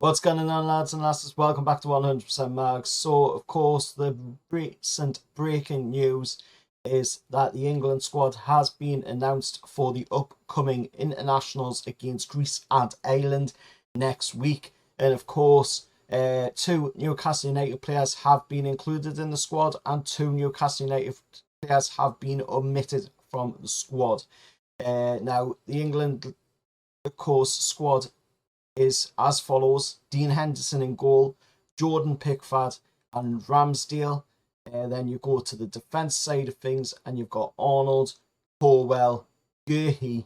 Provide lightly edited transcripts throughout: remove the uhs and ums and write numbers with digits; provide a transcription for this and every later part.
What's going on, lads and lasses? Welcome back to 100% Mags. So, of course, the recent breaking news is that the England squad has been announced for the upcoming internationals against Greece and Ireland next week. And, of course, two Newcastle United players have been included in the squad, and two Newcastle United players have been omitted from the squad. Now, the England, of course, squad is as follows: Dean Henderson in goal, Jordan Pickford and Ramsdale. Then you go to the defence side of things and you've got Arnold, Corwell, Guehi,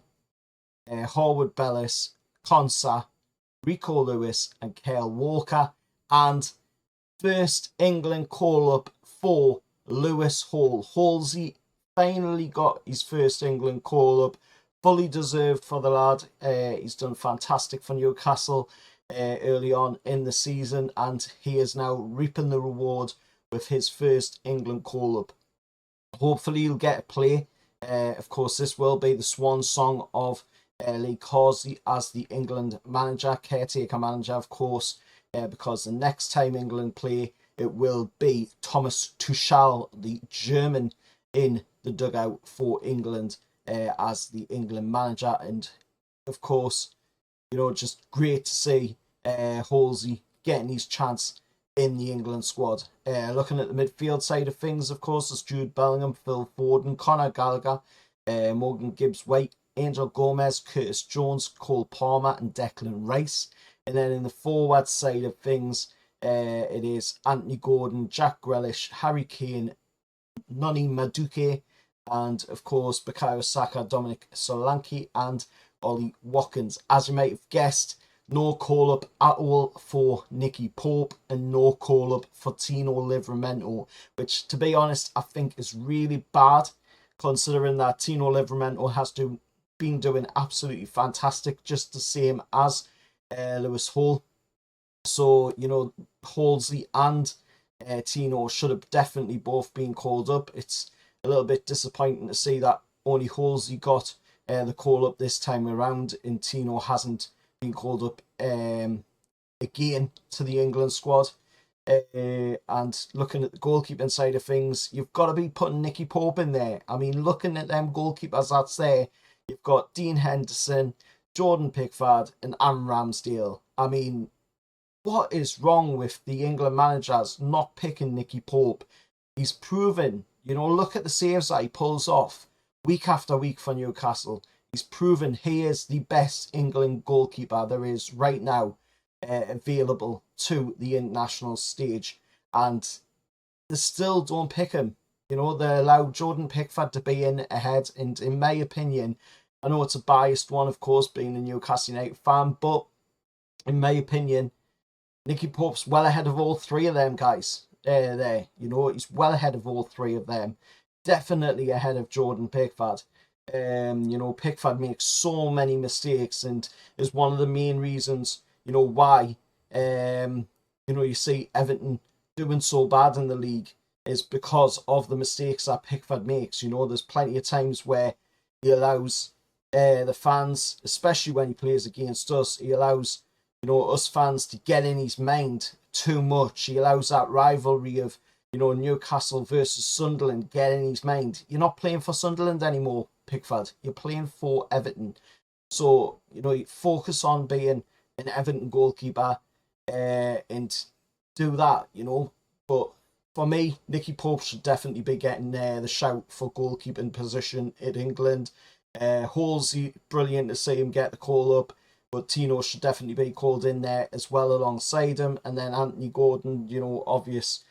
Harwood Bellis, Konsa, Rico Lewis and Kyle Walker. And first England call-up for Lewis Hall. Halsey finally got his first England call-up. Fully deserved for the lad. He's done fantastic for Newcastle early on in the season, and he is now reaping the reward with his first England call-up. Hopefully he'll get a play. Of course, this will be the swan song of Lee Carsey as the England manager, caretaker manager, of course, because the next time England play, it will be Thomas Tuchel, the German, in the dugout for England as the England manager. And of course, just great to see Halsey getting his chance in the England squad. Looking at the midfield side of things, of course, there's Jude Bellingham, Phil Foden, Conor Gallagher, Morgan Gibbs-White, Angel Gomez, Curtis Jones, Cole Palmer and Declan Rice. And then in the forward side of things, it is Anthony Gordon, Jack Grealish, Harry Kane, Noni Madueke, and of course Bukayo Saka, Dominic Solanke and Ollie Watkins. As you might have guessed, no call-up at all for Nicky Pope and no call-up for Tino Livramento, which, to be honest, I think is really bad, considering that Tino Livramento has been doing absolutely fantastic, just the same as Lewis Hall. So, Halsey and Tino should have definitely both been called up. It's a little bit disappointing to see that only Halsey got the call up this time around, and Tino hasn't been called up again to the England squad. And looking at the goalkeeping side of things, you've got to be putting Nicky Pope in there. I mean, looking at them goalkeepers that's there, you've got Dean Henderson, Jordan Pickford and Aaron Ramsdale. I mean, what is wrong with the England managers not picking Nicky Pope? He's proven, look at the saves that he pulls off week after week for Newcastle. He's proven he is the best England goalkeeper there is right now available to the international stage. And they still don't pick him. They allow Jordan Pickford to be in ahead. And in my opinion, I know it's a biased one, of course, being a Newcastle United fan, but in my opinion, Nicky Pope's well ahead of all three of them guys. He's well ahead of all three of them. Definitely ahead of Jordan Pickford. Pickford makes so many mistakes and is one of the main reasons, why, you see Everton doing so bad in the league is because of the mistakes that Pickford makes. There's plenty of times where he allows the fans, especially when he plays against us, he allows us fans to get in his mind too much. He allows that rivalry of, Newcastle versus Sunderland get in his mind. You're not playing for Sunderland anymore, Pickford. You're playing for Everton. So, focus on being an Everton goalkeeper and do that, But for me, Nicky Pope should definitely be getting the shout for goalkeeping position in England. Halsey, brilliant to see him get the call up. But Tino should definitely be called in there as well alongside him. And then Anthony Gordon, obvious.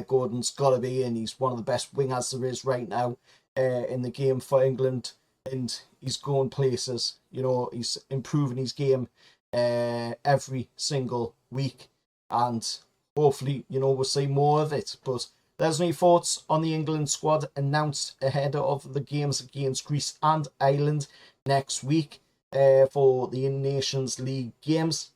Gordon's got to be in. He's one of the best wingers there is right now in the game for England. And he's going places. He's improving his game every single week. And hopefully, we'll see more of it. But there's my thoughts on the England squad announced ahead of the games against Greece and Ireland next week. For the Nations League games.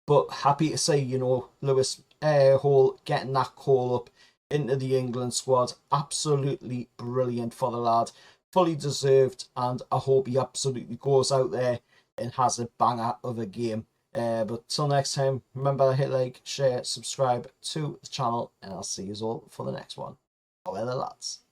But happy to see, Lewis Hall getting that call up into the England squad. Absolutely brilliant for the lad. Fully deserved, and I hope he absolutely goes out there and has a banger of a game But till next time, remember, hit like, share, subscribe to the channel, and I'll see you all for the next one. Bye, the lads.